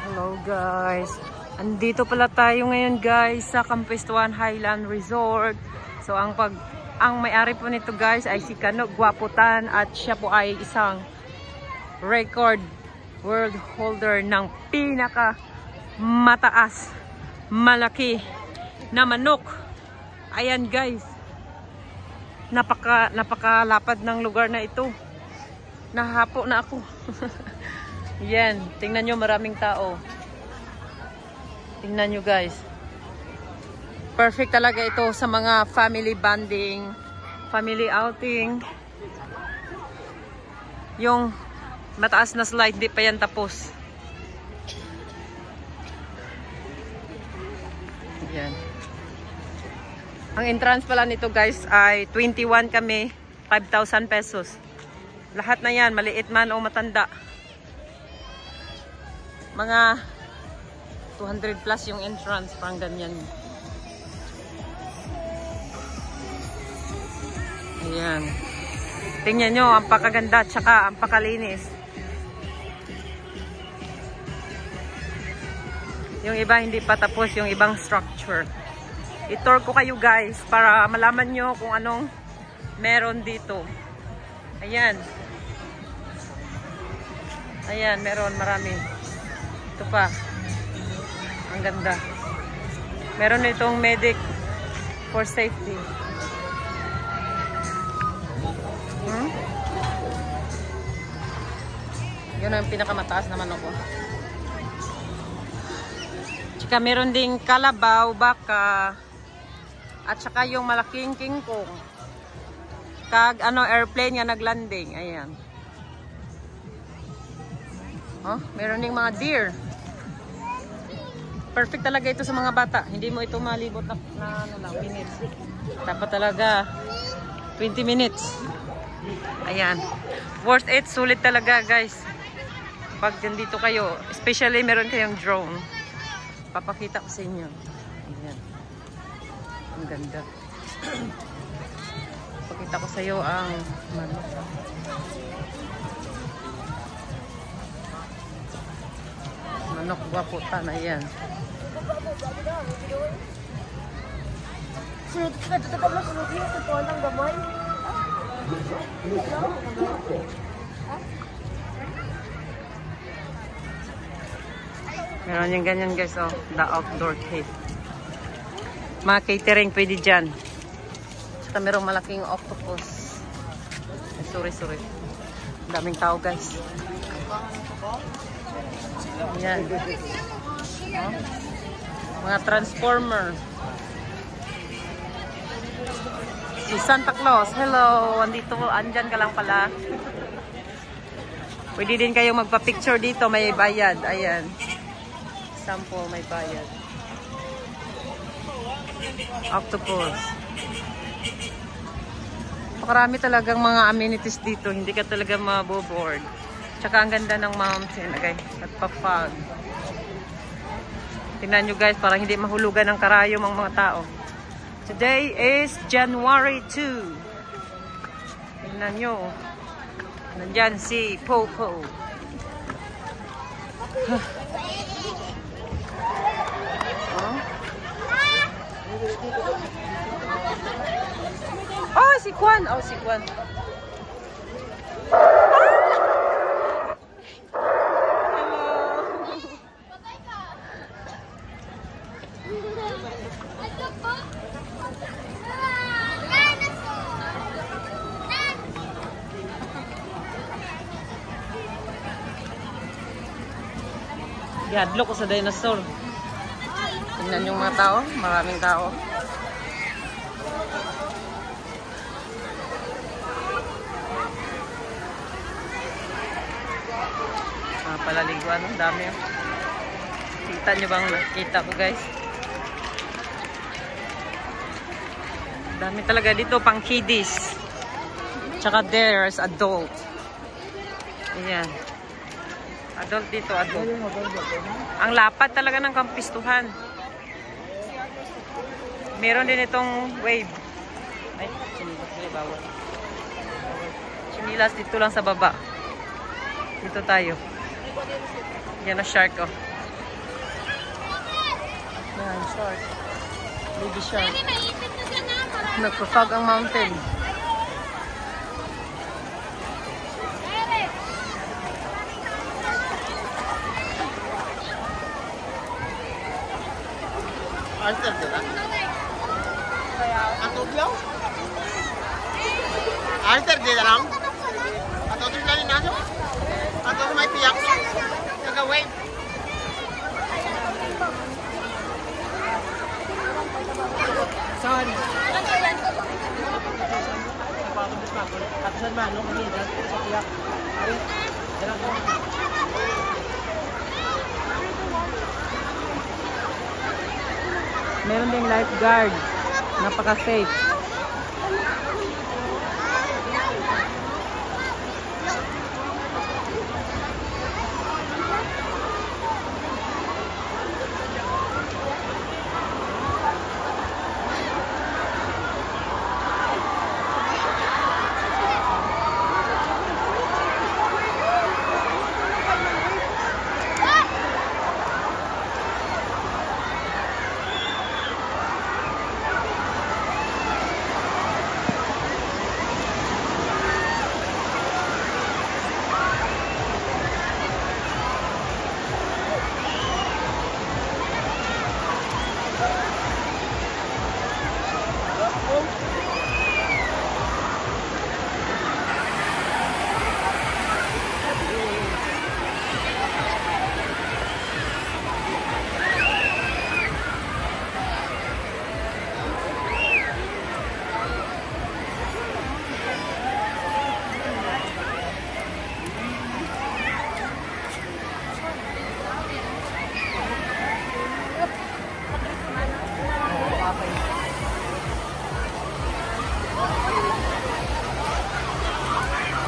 Hello guys. Andito pala tayo ngayon guys sa Campestuan Highland Resort. So ang may-ari po nito guys ay si Kano Gwaputan at siya po ay isang record world holder ng pinaka mataas malaki na manok. Ayan guys. Napakalapad ng lugar na ito. Nahapo na ako. Yan, tingnan nyo, maraming tao. Tingnan nyo guys. Perfect talaga ito sa mga family bonding, family outing. Yung mataas na slide, di pa yan tapos. Yan. Ang entrance pala nito guys ay 21 kami, 5,000 pesos. Lahat na yan, maliit man o matanda. Mga 200 plus yung entrance, parang ganyan. Ayan. Tingnan nyo, ang pakaganda at saka ang pakalinis. Yung iba hindi pa tapos, yung ibang structure. I-tour ko kayo guys para malaman nyo kung anong meron dito. Ayan. Ayan, meron marami. Ito pa. Ang ganda. Meron itong medic for safety. Yun ang pinakamataas naman ako. Tsaka meron ding kalabaw, baka, at saka yung malaking kingkong. Kag airplane nga naglanding. Ayan. Oh, meron ding mga deer. Perfect talaga ito sa mga bata. Hindi mo ito malibot na minutes. Dapat talaga 20 minutes. Ayan. Worth it. Sulit talaga guys. Pag dito kayo, especially meron kayong drone. Papakita ko sa inyo. Ayan. Ang ganda. Pakita ko sa iyo ang manok Gwaputan. Ayan. Meron yung ganyan guys, oh, the outdoor cave. Mga catering pwede dyan. Saka merong malaking octopus. Sorry. Daming tao guys. Ayan. Oh. Mga transformer. Si Santa Claus, hello. Andyan ka lang pala. Pwede din kayong magpa-picture dito, may bayad. Ayan. Sample, may bayad. Octopus. Pakarami talagang mga amenities dito. Hindi ka talaga maboboard. Tsaka ang ganda ng mountain, okay? At pa-fog. Tingnan nyo guys, para hindi mahulugan ng karayom ang mga tao. Today is January 2. Tingnan nyo. Nandyan si Popo. Oh, si Kwan. Oh, si Kwan. Yadlo ko sa dinosaur. Tingnan yung mga tao, maraming tao. Palaliguan, ang dami. Kita nyo bang nakita ko guys? Dami talaga dito pang kiddies. Tsaka there's adult. Ayan. Adult dito, adult. Ang lapad talaga ng Campestuan. Meron din itong wave. Ay, sinilas bawal. Sinilas dito lang sa baba. Dito tayo. Yan na shark, oh. Yan, short. Baby shark. Nagpapag ang mountain. Arthur, diba? Ang tubyaw? Arthur, di lang? Ang tubyaw na rin naso? Ang tubyaw may piyak? Nag-wave? Saan? Meron ding lifeguard. Napaka-safe.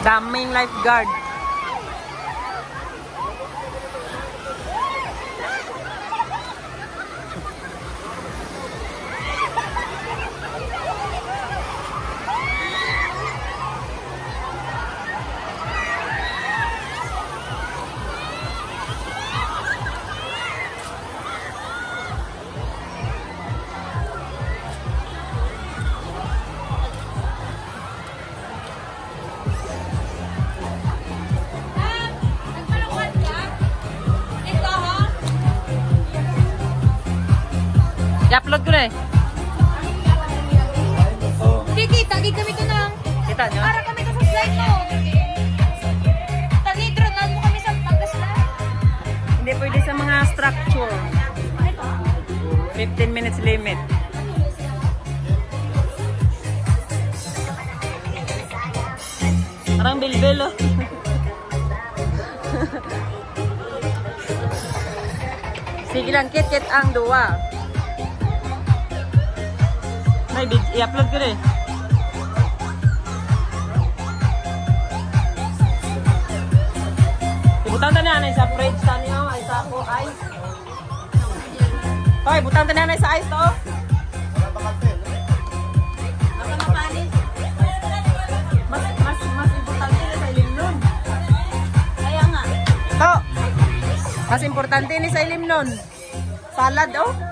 Daming lifeguard. I-upload ko na eh. Kita, kami ito na. Kita nyo? Para kami ito sa slide mo. Tanidronan mo kami sa pagka-slide. Hindi pwede sa mga structure. 15 minutes limit. Parang bilbil oh. Sige lang, kit-kit ang duwa. May i-upload ko rin. Ibutang ta na sa fridge ta niyo ay sa ako ice. Hoy, butang ta na sa ice to. Mas importante sa ilim nun. Kaya nga. To. Mas importante ni sa ilim nun. Salad oh.